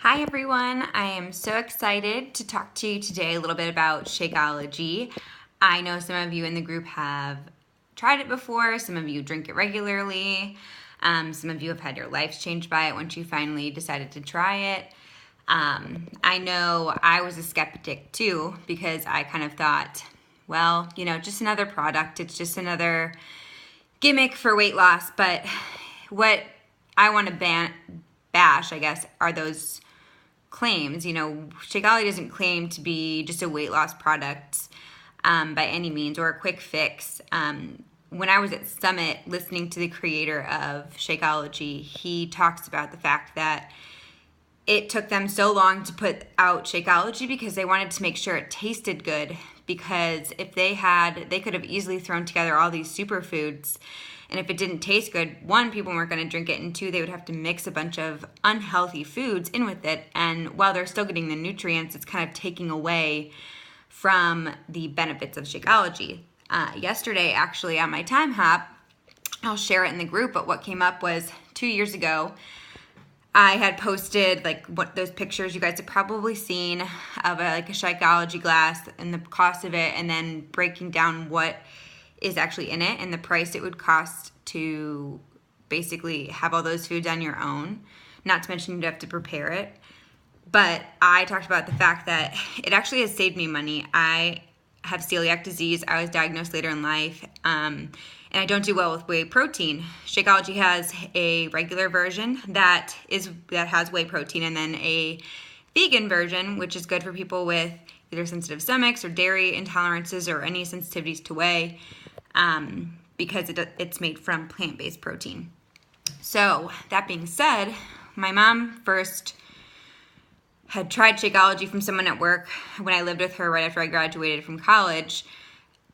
Hi everyone, I am so excited to talk to you today a little bit about shakeology. I know some of you in the group have tried it before, some of you drink it regularly, some of you have had your lives changed by it once you finally decided to try it. I know I was a skeptic too because I kind of thought, well, just another product, it's just another gimmick for weight loss, but what I want to bash, I guess, are those claims. Shakeology doesn't claim to be just a weight loss product by any means or a quick fix. When I was at Summit listening to the creator of Shakeology, he talks about the fact that it took them so long to put out Shakeology because they wanted to make sure it tasted good, because if they could have easily thrown together all these superfoods, and if it didn't taste good, one, people weren't going to drink it, and two, they would have to mix a bunch of unhealthy foods in with it, and while they're still getting the nutrients, it's kind of taking away from the benefits of Shakeology. Yesterday, actually, on my time hop, I'll share it in the group, but what came up was 2 years ago, I had posted those pictures you guys have probably seen of a Shakeology glass and the cost of it, and then breaking down what is actually in it and the price it would cost to basically have all those foods on your own. Not to mention you'd have to prepare it. But I talked about the fact that it actually has saved me money. I have celiac disease. I was diagnosed later in life. And I don't do well with whey protein. Shakeology has a regular version that has whey protein, and then a vegan version, which is good for people with either sensitive stomachs or dairy intolerances or any sensitivities to whey, because it's made from plant-based protein. So that being said, my mom first had tried Shakeology from someone at work when I lived with her right after I graduated from college.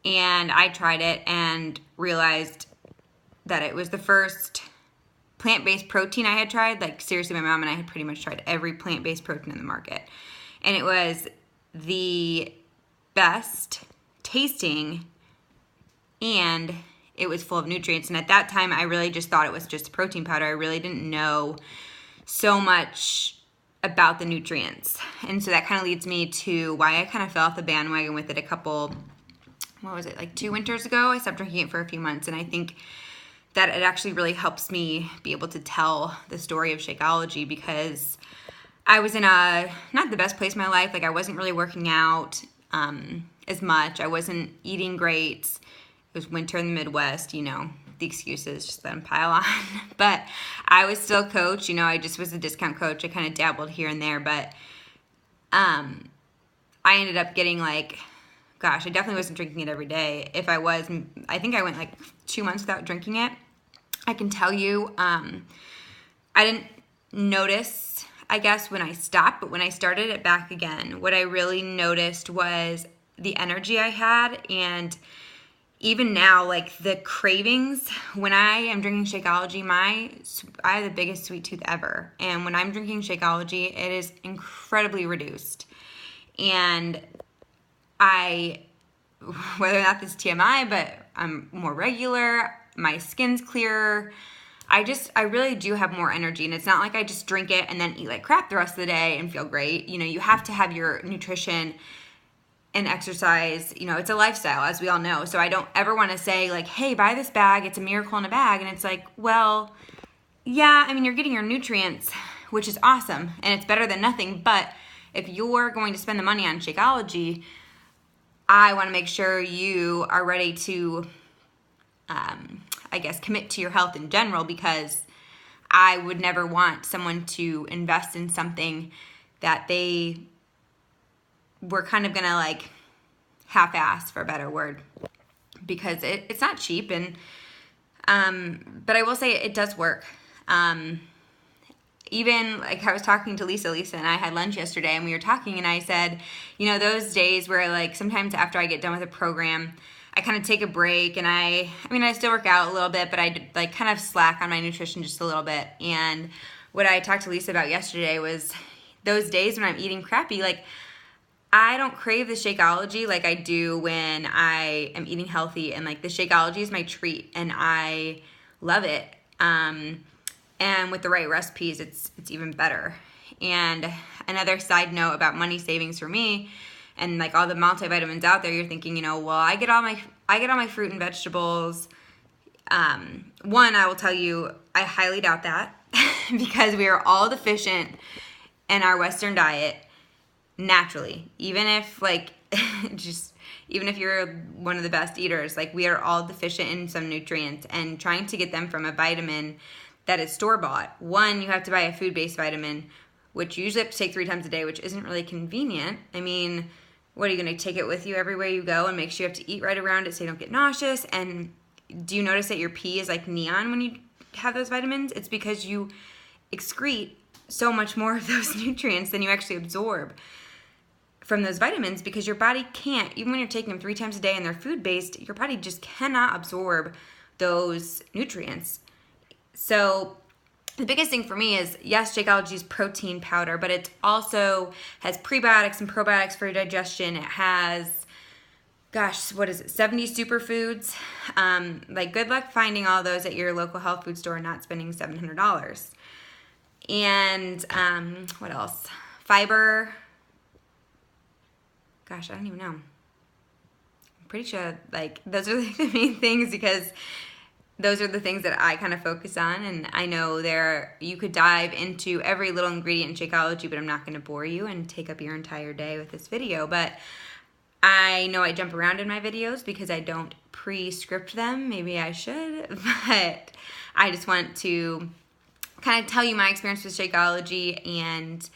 And I tried it and realized that it was the first plant-based protein I had tried. Seriously, my mom and I had pretty much tried every plant-based protein in the market. And it was the best tasting, and it was full of nutrients. And at that time, I really just thought it was just a protein powder. I really didn't know so much about the nutrients. And so that kind of leads me to why I kind of fell off the bandwagon with it like 2 winters ago. I stopped drinking it for a few months, and I think that it actually really helps me be able to tell the story of Shakeology, because I was in not the best place in my life. I wasn't really working out as much. I wasn't eating great. It was winter in the Midwest, the excuses, just let them pile on. But I was still coach, I just was a discount coach. I kind of dabbled here and there, but I ended up getting I definitely wasn't drinking it every day. If I was, I think I went 2 months without drinking it. I can tell you, I didn't notice, I guess, when I stopped, but when I started it back again, what I really noticed was the energy I had. And even now, the cravings, when I am drinking Shakeology, I have the biggest sweet tooth ever. And when I'm drinking Shakeology, it is incredibly reduced. And whether or not this is TMI, but I'm more regular, my skin's clearer. I really do have more energy, and it's not like I just drink it and then eat like crap the rest of the day and feel great. You have to have your nutrition and exercise. It's a lifestyle, as we all know. So I don't ever want to say hey, buy this bag, it's a miracle in a bag. And it's well, yeah, you're getting your nutrients, which is awesome, and it's better than nothing. But if you're going to spend the money on Shakeology, I want to make sure you are ready to, commit to your health in general, because I would never want someone to invest in something that they were kind of going to half-ass, for a better word, because it's not cheap. And but I will say it does work. Even I was talking to Lisa and I had lunch yesterday, and we were talking, and I said, those days where sometimes after I get done with a program, I kind of take a break, and I still work out a little bit, but I kind of slack on my nutrition just a little bit. And what I talked to Lisa about yesterday was those days when I'm eating crappy, I don't crave the Shakeology like I do when I am eating healthy, and the Shakeology is my treat, and I love it. And And with the right recipes, it's even better. And another side note about money savings for me, and like all the multivitamins out there, you're thinking, well, I get all my fruit and vegetables. One, I will tell you, I highly doubt that because we are all deficient in our Western diet naturally. Even if even if you're one of the best eaters, like we are all deficient in some nutrients, and trying to get them from a vitamin that is store-bought. One, you have to buy a food-based vitamin, which you usually have to take 3 times a day, which isn't really convenient. I mean, what, are you going to take it with you everywhere you go and make sure you have to eat right around it so you don't get nauseous? And do you notice that your pee is like neon when you have those vitamins? It's because you excrete so much more of those nutrients than you actually absorb from those vitamins, because your body can't, even when you're taking them 3 times a day and they're food-based, your body just cannot absorb those nutrients. So the biggest thing for me is, yes, Shakeology is protein powder, but it also has prebiotics and probiotics for your digestion. It has, 70 superfoods. Like, good luck finding all those at your local health food store and not spending $700. And what else? Fiber. I don't even know. I'm pretty sure, like, those are the main things, because those are the things that I kind of focus on. And I know you could dive into every little ingredient in Shakeology, but I'm not going to bore you and take up your entire day with this video. But I know I jump around in my videos because I don't pre-script them. Maybe I should, but I just want to kind of tell you my experience with Shakeology. And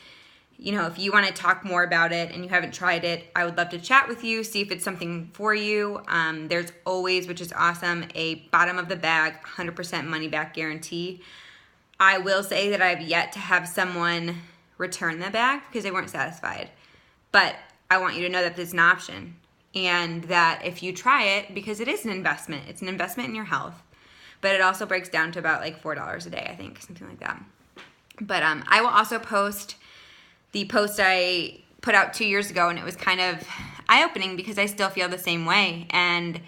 if you want to talk more about it and you haven't tried it, I would love to chat with you, see if it's something for you. There's always, which is awesome, a bottom of the bag, 100% money back guarantee. I will say that I've yet to have someone return the bag because they weren't satisfied. But I want you to know that there's an option, and that if you try it, because it is an investment, it's an investment in your health, but it also breaks down to about like $4 a day, I think, something like that. But I will also post the post I put out 2 years ago, and it was kind of eye-opening because I still feel the same way. And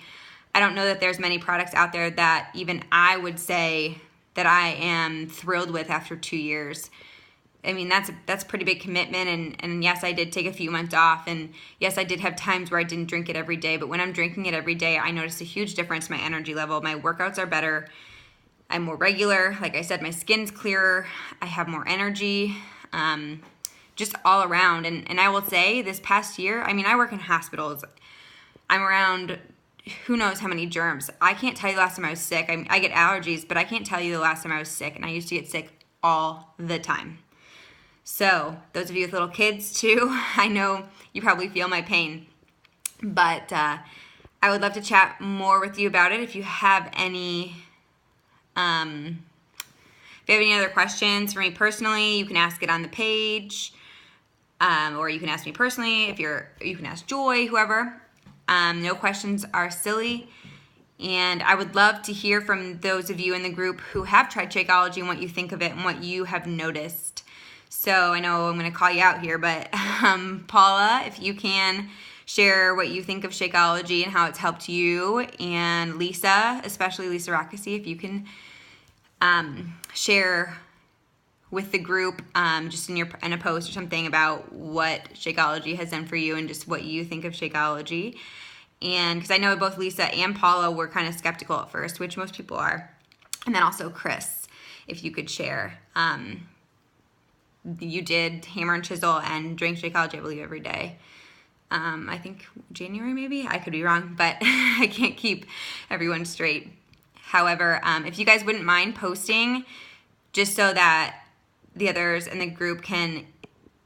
I don't know that there's many products out there that even I would say that I am thrilled with after 2 years. I mean, that's a pretty big commitment, and yes, I did take a few months off, and yes, I did have times where I didn't drink it every day, but when I'm drinking it every day, I noticed a huge difference in my energy level. My workouts are better. I'm more regular. Like I said, my skin's clearer. I have more energy. Just all around. And I will say, this past year, I mean, I work in hospitals. I'm around who knows how many germs. I can't tell you the last time I was sick. I get allergies, but I can't tell you the last time I was sick. And I used to get sick all the time. So those of you with little kids too, I know you probably feel my pain. But I would love to chat more with you about it. If you have any other questions for me personally, you can ask it on the page. Or you can ask me personally. You can ask Joy, whoever. No questions are silly. And I would love to hear from those of you in the group who have tried Shakeology and what you think of it and what you have noticed. So I know I'm going to call you out here, but Paula, if you can share what you think of Shakeology and how it's helped you, and Lisa, especially Lisa Rockesy, if you can share with the group, just in a post or something about what Shakeology has done for you and just what you think of Shakeology. And because I know both Lisa and Paula were kind of skeptical at first, which most people are. And then also Chris, if you could share. You did hammer and chisel and drink Shakeology, I believe, every day. I think January maybe? I could be wrong, but I can't keep everyone straight. However, if you guys wouldn't mind posting, just so that the others in the group can,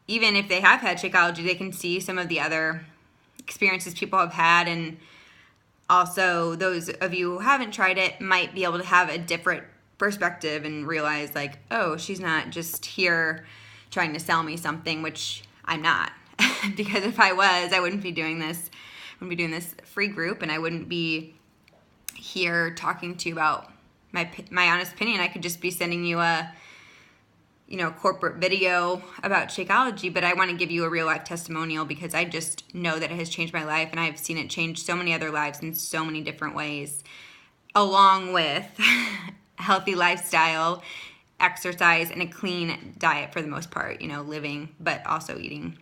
even if they have had Shakeology, they can see some of the other experiences people have had, and also those of you who haven't tried it might be able to have a different perspective and realize, like, oh, she's not just here trying to sell me something, which I'm not. Because if I was, I wouldn't be doing this. I wouldn't be doing this free group, and I wouldn't be here talking to you about my honest opinion. I could just be sending you a corporate video about Shakeology, but I want to give you a real life testimonial because I just know that it has changed my life, and I've seen it change so many other lives in so many different ways, along with healthy lifestyle exercise, and a clean diet for the most part, living, but also eating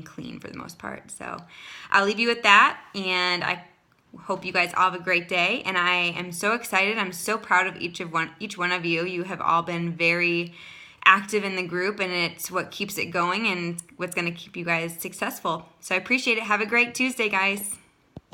clean for the most part. So I'll leave you with that, and I hope you guys all have a great day, and I am so excited. I'm so proud of each one of you. You have all been very active in the group, and it's what keeps it going and what's going to keep you guys successful. So I appreciate it. Have a great Tuesday, guys.